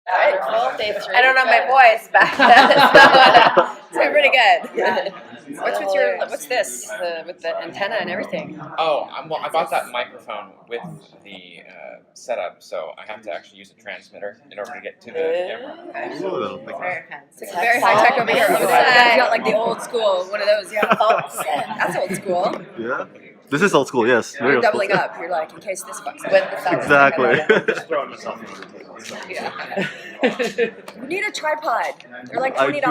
Wonderful. Day 3. I don't know my voice, but it's pretty good. What's this? With the antenna and everything. Oh, I bought that microphone with the setup, so I have to actually use a transmitter in order to get to the camera. Very fancy. It's very high tech over here. Over there, you got like the old school, one of those. Yeah, that's old school. Yeah. This is old school, yes. You're doubling up. You're like, in case this fucks up. Exactly. Just throwing myself on the table. Yeah. You need a tripod. They're like $20.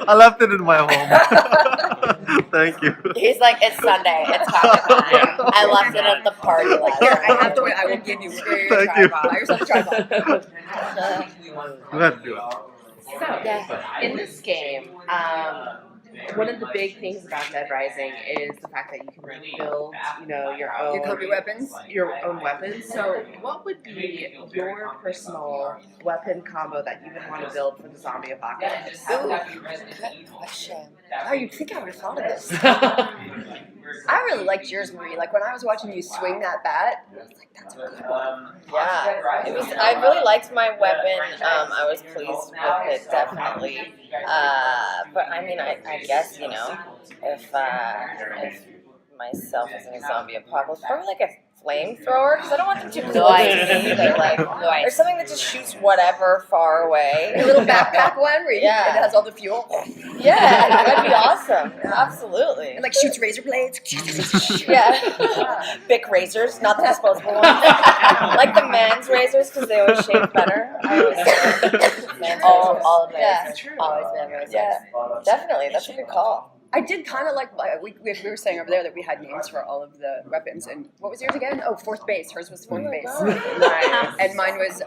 I left it in my home. Thank you. He's like, it's Sunday. It's comic time. I left it at the party last night. I have to wait. I will give you a tripod. Buy yourself a tripod. Go ahead, do it. So, in this game, one of the big things about Dead Rising is the fact that you can build, your own weapons. So, what would be your personal weapon combo that you would want to build for the zombie apocalypse? Ooh, good question. Oh, you'd think I would have thought of this. I really liked yours, Marie. Like when I was watching you swing that bat, I was like, "That's a good one." Yeah, it was. I really liked my weapon. I was pleased with it, definitely. But I mean, I guess if myself was in a zombie apocalypse, probably like a flamethrower, because I don't want them to blow either. Like, or something that just shoots whatever far away. A little backpack one where it has all the fuel. Yeah, that'd be awesome. Absolutely. And like shoots razor blades. Yeah. Bic razors, not the disposable ones. Like the man's razors, because they always shave better. All of those. Yeah, always man razors. Yeah, definitely. That's a good call. I did kind of like, we were saying over there that we had names for all of the weapons, and what was yours again? Oh, fourth base. Hers was fourth base. And mine was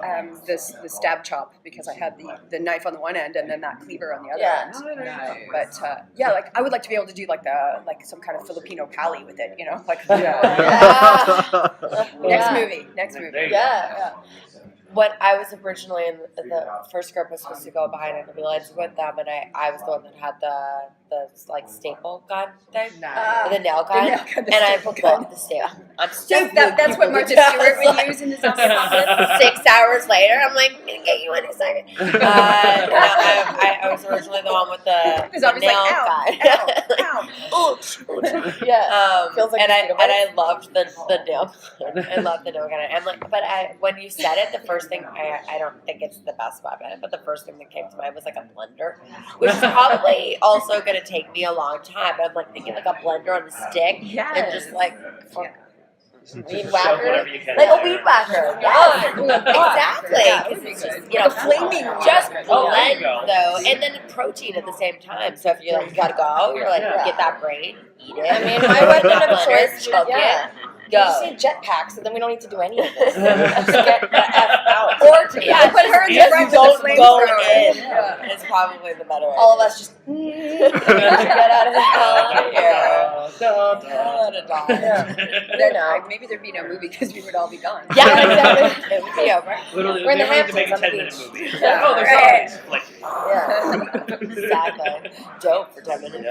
the stab chop, because I had the knife on the one end and then that cleaver on the other end. But like I would like to be able to do like some kind of Filipino pali with it, like next movie. Yeah. When I was originally in the first group, was supposed to go behind enemy lines with them, and I was the one that had the like staple gun thing, the nail gun, and I broke the staple. I'm stupid. That's what Martha Stewart would use in the zombie apocalypse. 6 hours later, I'm like, I'm gonna get you in a second. I was originally the one with the nail gun. Yeah. Feels like I loved the nail gun. I loved the nail gun. And when you said it, the first thing, I don't think it's the best weapon, but the first thing that came to mind was like a blender, which is probably also going to take me a long time. But I'm like thinking like a blender on a stick and just like weed whacker, like a weed whacker. Exactly. Because it's just flaming, just blend though, and then protein at the same time. So if you like gotta go, you're like get that brain, eat it. I mean, my weapon of choice, choke it. Go. You just need jetpacks, and then we don't need to do any of this. Just get the F out. Or put her in the front with the flamethrower. It's probably the better way. All of us just get out of the hell here. They're not. Maybe there'd be no movie because we would all be gone. Yeah, exactly. It would be over. Literally, we're in the Hamptons. Make a 10-minute movie. Oh, there's zombies. Yeah. Exactly. Dope for 10 minutes.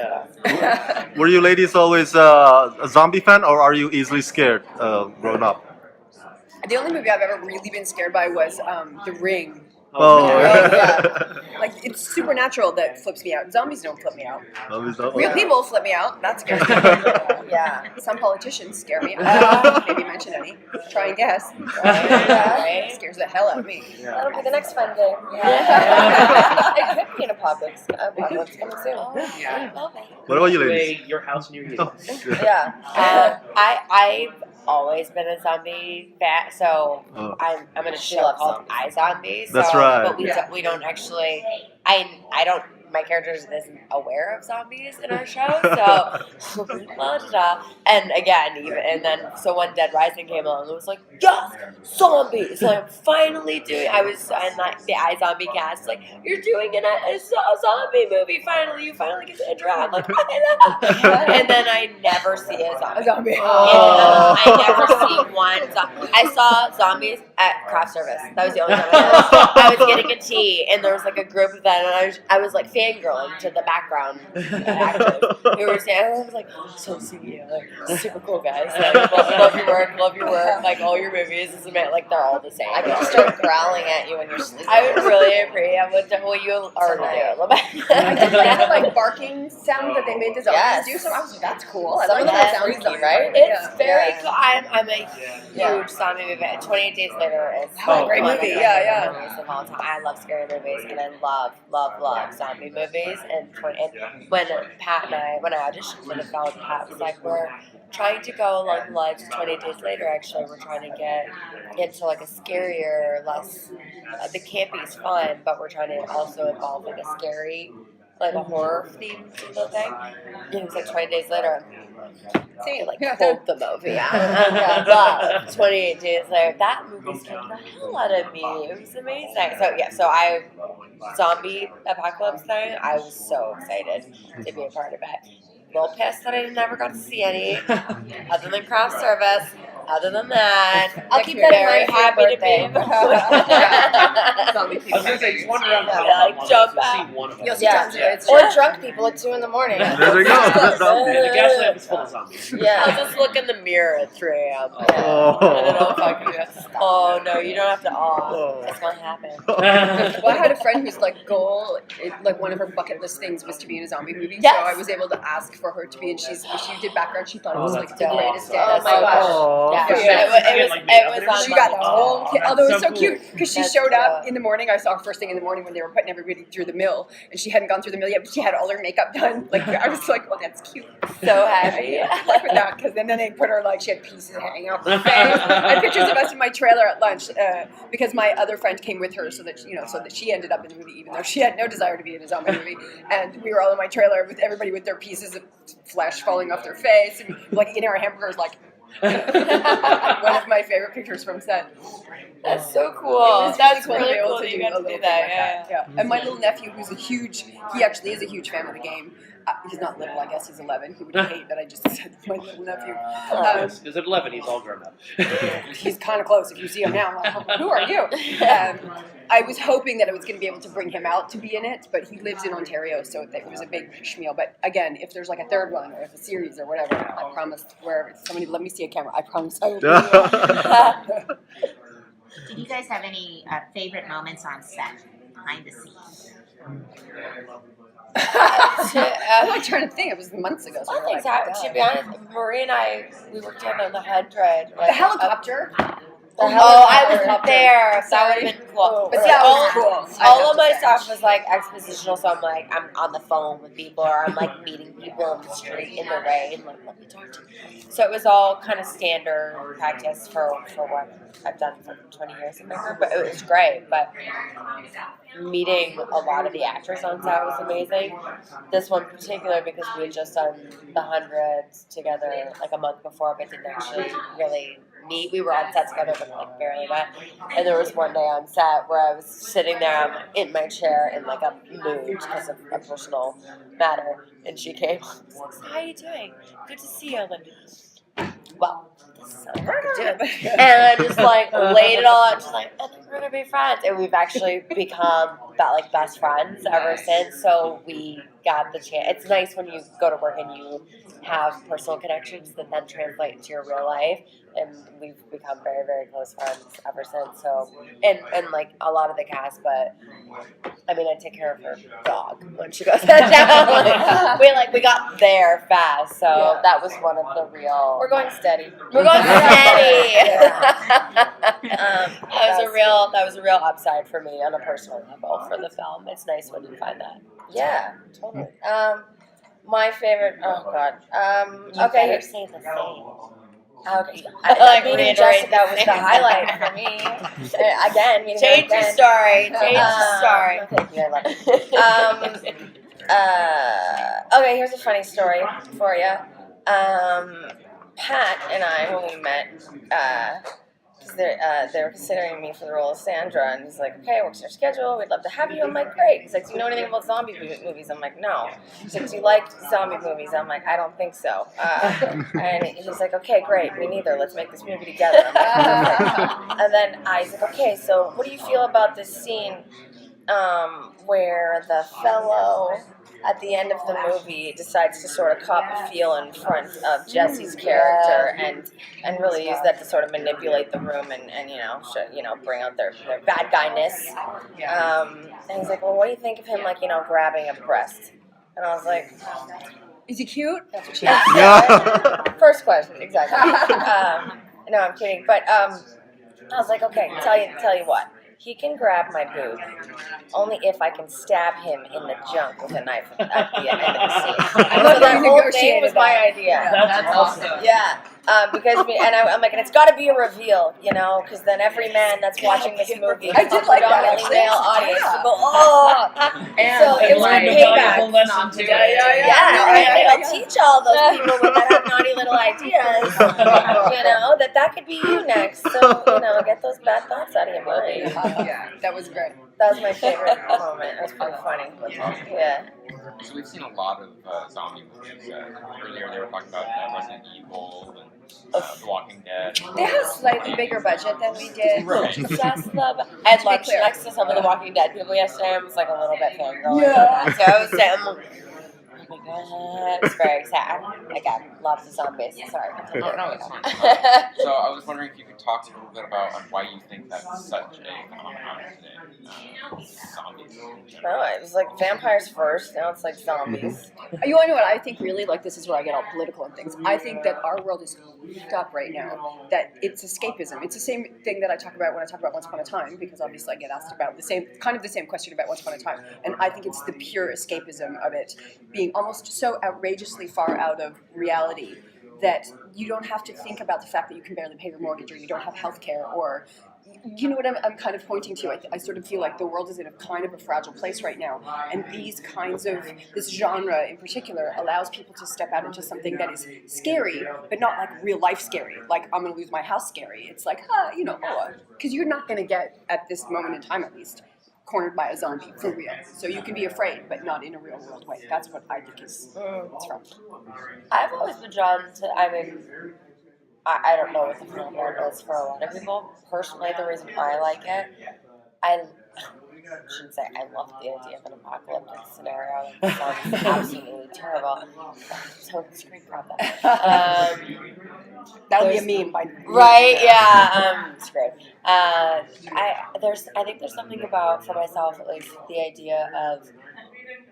Yeah. Were you ladies always a zombie fan, or are you easily scared growing up? The only movie I've ever really been scared by was The Ring. Oh, yeah. Like, it's supernatural that flips me out. Zombies don't flip me out. Real people flip me out. That scares me. Yeah. Some politicians scare me. Maybe mention any. Try and guess. Right? Scares the hell out of me. That'll be the next fun game. It could be an apocalypse coming soon. What about you ladies? Your house near you. Yeah. I've always been a zombie fan, so I'm in a show called iZombie. That's right. But we don't actually. I don't. My character isn't aware of zombies in our show, so and again, so when Dead Rising came along, it was like, yes, zombies! So I'm finally doing. I was in the iZombie cast, like, you're doing a zombie movie. You finally get to interact. Like, I know. And then I never see a zombie. I never see one zombie. I saw zombies at craft service. That was the only time I was getting a tea, and there was like a group of them, and I was like, fangirling to the background actors who were saying, I was like, so sweet, like super cool guys. Like, love your work, like all your movies. It's amazing. Like they're all the same. I could just start growling at you when you're sleeping. I would really appreciate. I would. Well, you already do a little bit. I did like the like barking sound that they made the zombies do. So I was like, that's cool. I Some like of that that's sound freaky, design. right? It's very Yeah. cool. I'm a huge zombie movie. 28 Days Later is Great one of movie. my Yeah, favorite yeah. movies of all time. I love scary movies, and I love zombie movies. And when I auditioned for the film, Pat was like, we're trying to go along the lines of 28 Days Later. Actually, we're trying to get into like a scarier, less. The campy is fun, but we're trying to also involve like a scary, like a horror theme to the thing. And it was like 20 Days Later. See, like quote the movie. I love 28 Days Later. That movie scared the hell out of me. It was amazing. So zombie apocalypse thing. I was so excited to be a part of it. A little pissed that I never got to see any, other than craft service. Other than that, I'll keep that in very mind for your happy to birthday. be. Zombie I was gonna say, just wander around town. like, jump You'll out. see one of them. You'll see Yeah. tons of it. Or drunk people at 2 in the morning. There we go. That's zombie. The gas lamp is full of zombies. I'll Yeah. just look in the mirror at 3 a.m. Oh. And it'll fucking oh no, you don't have to. Oh. It's gonna happen. Well, I had a friend whose like goal, like one of her bucket list things was to be in a zombie movie. Yes. So I was able to ask for her to be, and she did background. She thought it was Oh, like that's the dope. greatest day. Oh my gosh. Oh. Yeah, it was on She got my- a whole kit, although it was so cute because she That's showed up cool. in the morning. I saw her first thing in the morning when they were putting everybody through the mill, and she hadn't gone through the mill yet, but she had all her makeup done. Like I was like, oh, that's cute. So happy. I like with that because then they put her like she had pieces hanging off her face. I had pictures of us in my trailer at lunch because my other friend came with her so that she ended up in the movie even though she had no desire to be in a zombie movie. And we were all in my trailer with everybody with their pieces of flesh falling off their face and like eating our hamburgers like. One of my favorite pictures from set. That's so cool. It's That's really really to be able cool to that you do got a to do little that. thing like that. And my little nephew, who's he actually is a huge fan of the game. He's not little, I guess he's 11. He would hate that I just said my little nephew. Because at 11, he's all grown up. He's kind of close. If you see him now, I'm like, who are you? I was hoping that I was going to be able to bring him out to be in it, but he lives in Ontario, so it was a big schmeal. But again, if there's like a third one or if a series or whatever, I promise wherever somebody let me see a camera. I promise I will be there. Did you guys have any favorite moments on set, behind the scenes? I'm like trying to think. It was months ago. So I we're think like, so. To be honest, Marie and I, we worked together on the 100. the helicopter. I wasn't there. That would have been cool. But yeah, all, it was cool. all of my stuff was like expositional, so I'm on the phone with people, or I'm like meeting people on the street in the rain, like let me talk to you. So it was all kind of standard practice for what I've done for 20 years in my career, but it was great. But meeting a lot of the actors on set was amazing. This one in particular because we had just done the 100 together like a month before, but didn't actually really meet. We were on set together, but like barely met. And there was one day on set where I was sitting there in my chair in like a mood because of a personal matter, and she came. I was like, "How are you doing? Good to see you." I'm like, "Well, this is so good." And I just like laid it all out, just like, "I think we're gonna be friends," and we've actually become like best friends ever since. So we got the chance. It's nice when you go to work and you have personal connections that then translate into your real life. And we've become very, very close friends ever since. So, and like a lot of the cast, but I mean, I take care of her dog when she goes down. We got there fast, so that was one of the real. We're going steady. We're going steady. Yeah. That was a real upside for me on a personal level for the film. It's nice when you find that. Yeah, totally. My favorite. Oh God. You Okay. better say the same. Okay. Like, Meeting reiterate Jessica was the the same. highlight for me. Again, meeting her Change your again. story. Change your story. Thank you. I love it. Okay, here's a funny story for you. Pat and I, when we met, they were considering me for the role of Sandra, and he's like, "Okay, what's your schedule? We'd love to have you." I'm like, "Great." He's like, "Do you know anything about zombie movies?" I'm like, "No." He's like, "Do you like zombie movies?" I'm like, "I don't think so." And he's like, "Okay, great. Me neither. Let's make this movie together." I'm like, "Perfect." And then I was like, "Okay, so what do you feel about this scene where the fellow at the end of the movie decides to sort of cop a feel in front of Jesse's character and really use that to sort of manipulate the room and bring out their bad guyness. And he's like, well, what do you think of him, like, grabbing a breast? And I was like, is he cute? That's what she asked. Yeah. First question, exactly. No, I'm kidding. But I was like, okay, tell you what. He can grab my boob only if I can stab him in the junk with a knife at the end of the scene. And so that whole thing was my idea. That's awesome. Yeah. Because I'm like, and it's got to be a reveal, because then every man that's watching this movie, I did like that, predominantly male audience, will go, oh. So it was a payback. Lesson too. Yeah. I'll teach all those people that have naughty little ideas, that could be you next. So, get those bad thoughts out of your mind. Yeah, that was great. That was my favorite moment. It was pretty funny. Yeah. So we've seen a lot of zombie movies. Earlier they were talking about Resident Evil and The Walking Dead. They had a slightly bigger budget than we did. Right. Just love. I had lunch clear. next to some of the Walking Dead people yesterday. I was like a little bit fangirl. Yeah. So I was sitting. Oh my god, it's very sad. Again, love the zombies. Sorry. No, it's fine. So I was wondering if you could talk a little bit about why you think that's such a phenomenon today. Zombies. No, it was like vampires first. Now it's like zombies. You want to know what I think really? Like, this is where I get all political and things. I think that our world is hooked up right now, that it's escapism. It's the same thing that I talk about when I talk about Once Upon a Time, because obviously I get asked about the same question about Once Upon a Time. And I think it's the pure escapism of it being almost so outrageously far out of reality that you don't have to think about the fact that you can barely pay your mortgage or you don't have health care or... You know what I'm kind of pointing to? I sort of feel like the world is in a kind of a fragile place right now, and this genre in particular allows people to step out into something that is scary, but not like real life scary, like I'm going to lose my house scary. It's like, because you're not going to get, at this moment in time at least, cornered by a zombie for real. So you can be afraid, but not in a real world way. That's what I think it's from. I've always been drawn to, I don't know what the phenomenon is for a lot of people. Personally, the reason I like it, I shouldn't say I love the idea of an apocalyptic scenario. It sounds absolutely terrible. So screen grab that. That'll be a meme by right? Yeah. Screwed. I think there's something about, for myself at least, the idea of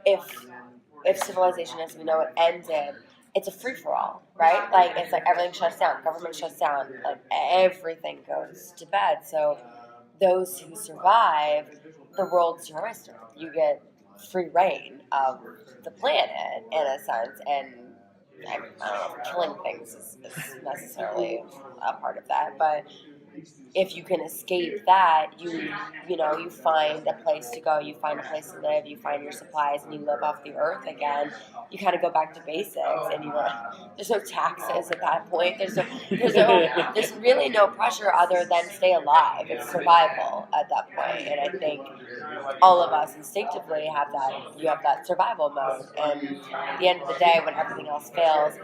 if civilization as we know it ended. It's a free-for-all, right? Like, it's like everything shuts down, government shuts down, like everything goes to bed. So those who survive, the world's your oyster. You get free reign of the planet, in a sense, and I don't know if killing things is necessarily a part of that, but if you can escape that, you find a place to go, you find a place to live, you find your supplies, and you live off the earth again. You kind of go back to basics, and there's no taxes at that point. There's really no pressure other than stay alive. It's survival at that point, and I think all of us instinctively have that. You have that survival mode, and at the end of the day, when everything else fails,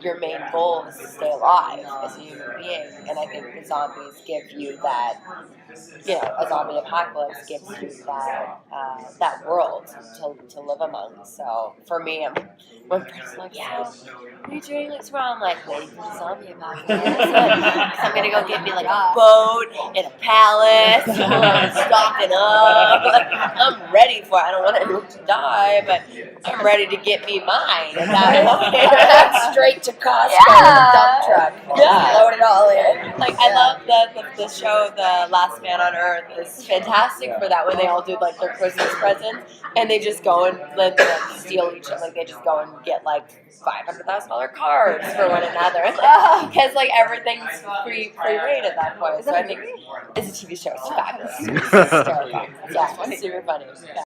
your main goal is to stay alive as a human being. And I think the zombies give you that, a zombie apocalypse gives you that world to live among. So for me, when friends are like, what are you doing this for? I'm like, waiting for the zombie apocalypse. I'm going to go get me like a boat and a palace, stocking up. I'm ready for it. I don't want anyone to die, but I'm ready to get me mine at that point. Straight to Costco with a dump truck. Load it all in. Like, I love the show, The Last Man on Earth, is fantastic for that, when they all do like their Christmas presents and they just go and steal each other. Like, they just go and get like $500,000 cars for one another. Because like everything's free reign at that point. So I think it's a TV show. It's fabulous. It's hysterical. Yeah, it's super funny. Yeah.